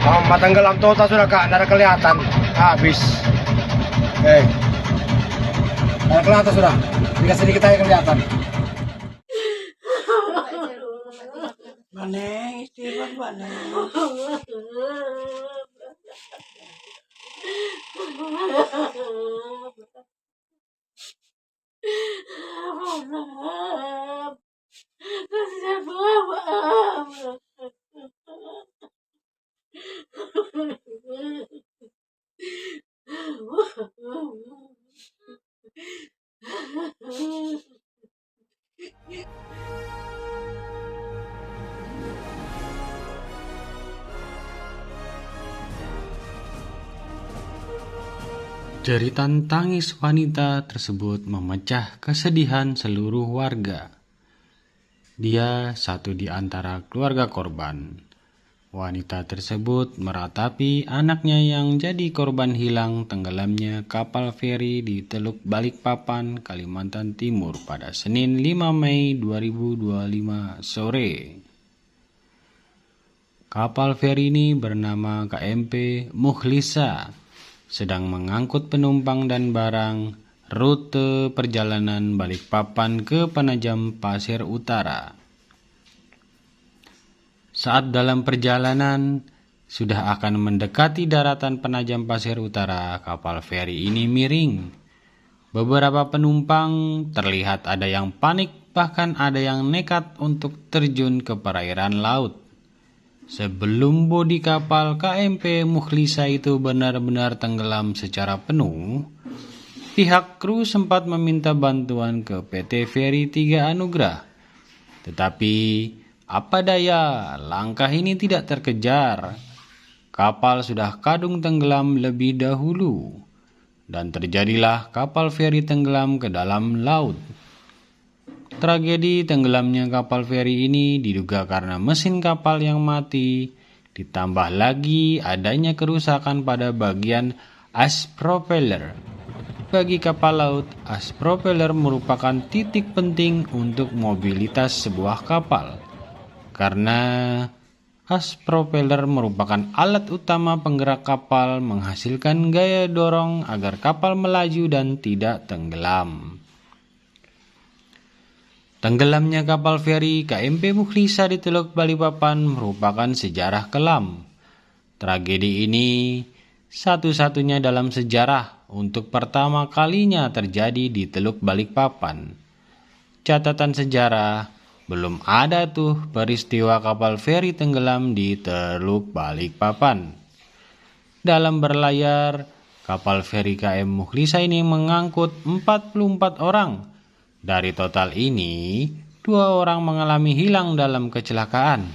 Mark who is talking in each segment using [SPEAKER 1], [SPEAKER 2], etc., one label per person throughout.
[SPEAKER 1] Matenggelam total sudah kak, tidak ada kelihatan. Habis. Oke. Tidak kelihatan sudah. Sedikit aja kelihatan.
[SPEAKER 2] Mana istirahat mana?
[SPEAKER 3] Jeritan tangis wanita tersebut memecah kesedihan seluruh warga. Dia satu di antara keluarga korban. Wanita tersebut meratapi anaknya yang jadi korban hilang tenggelamnya kapal feri di Teluk Balikpapan, Kalimantan Timur pada Senin 5 Mei 2025 sore. Kapal feri ini bernama KMP Mukhlisa, sedang mengangkut penumpang dan barang rute perjalanan Balikpapan ke Penajam Pasir Utara. Saat dalam perjalanan sudah akan mendekati daratan Penajam Pasir Utara, kapal feri ini miring. Beberapa penumpang terlihat ada yang panik, bahkan ada yang nekat untuk terjun ke perairan laut. Sebelum bodi kapal KMP Mukhlisa itu benar-benar tenggelam secara penuh, pihak kru sempat meminta bantuan ke PT Feri Tiga Anugrah. Tetapi apa daya, langkah ini tidak terkejar. Kapal sudah kadung tenggelam lebih dahulu, dan terjadilah kapal feri tenggelam ke dalam laut. Tragedi tenggelamnya kapal feri ini diduga karena mesin kapal yang mati, ditambah lagi adanya kerusakan pada bagian as propeller. Bagi kapal laut, as propeller merupakan titik penting untuk mobilitas sebuah kapal, karena as propeller merupakan alat utama penggerak kapal menghasilkan gaya dorong agar kapal melaju dan tidak tenggelam. Tenggelamnya kapal feri KMP Mukhlisa di Teluk Balikpapan merupakan sejarah kelam. Tragedi ini satu-satunya dalam sejarah untuk pertama kalinya terjadi di Teluk Balikpapan. Catatan sejarah, belum ada tuh peristiwa kapal feri tenggelam di Teluk Balikpapan. Dalam berlayar, kapal feri KM Mukhlisa ini mengangkut 44 orang. Dari total ini, 2 orang mengalami hilang dalam kecelakaan.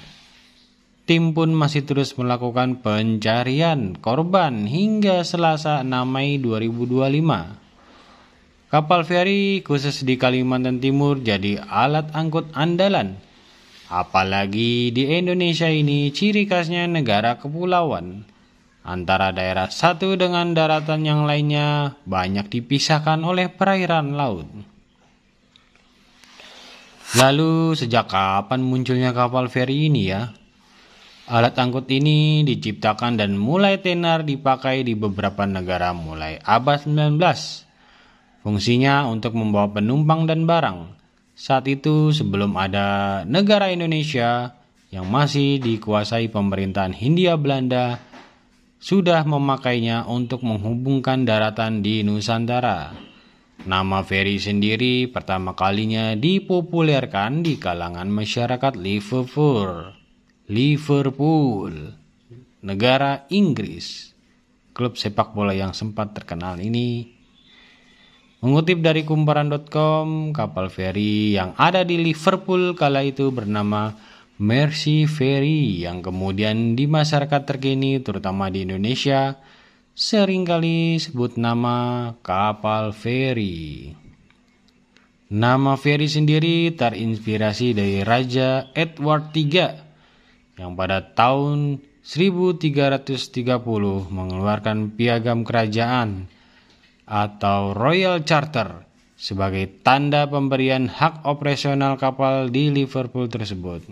[SPEAKER 3] Tim pun masih terus melakukan pencarian korban hingga Selasa 6 Mei 2025. Kapal feri khusus di Kalimantan Timur jadi alat angkut andalan. Apalagi di Indonesia ini ciri khasnya negara kepulauan. Antara daerah satu dengan daratan yang lainnya banyak dipisahkan oleh perairan laut. Lalu sejak kapan munculnya kapal feri ini ya? Alat angkut ini diciptakan dan mulai tenar dipakai di beberapa negara mulai abad 19. Fungsinya untuk membawa penumpang dan barang. Saat itu sebelum ada negara Indonesia yang masih dikuasai pemerintahan Hindia Belanda, sudah memakainya untuk menghubungkan daratan di Nusantara. Nama feri sendiri pertama kalinya dipopulerkan di kalangan masyarakat Liverpool, negara Inggris. Klub sepak bola yang sempat terkenal ini. Mengutip dari kumparan.com, kapal feri yang ada di Liverpool kala itu bernama Mersey Ferry, yang kemudian di masyarakat terkini terutama di Indonesia seringkali sebut nama kapal feri. Nama feri sendiri terinspirasi dari Raja Edward III yang pada tahun 1330 mengeluarkan piagam kerajaan atau Royal Charter sebagai tanda pemberian hak operasional kapal di Liverpool tersebut.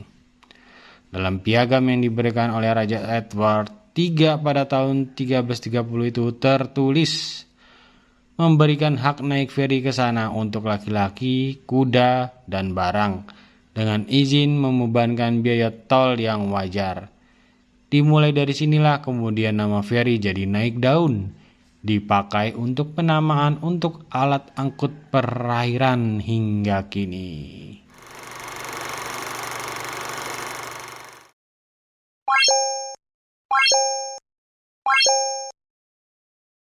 [SPEAKER 3] Dalam piagam yang diberikan oleh Raja Edward 3 pada tahun 1330 itu tertulis memberikan hak naik feri ke sana untuk laki-laki, kuda, dan barang dengan izin membebankan biaya tol yang wajar. Dimulai dari sinilah kemudian nama feri jadi naik daun, dipakai untuk penamaan untuk alat angkut perairan hingga kini.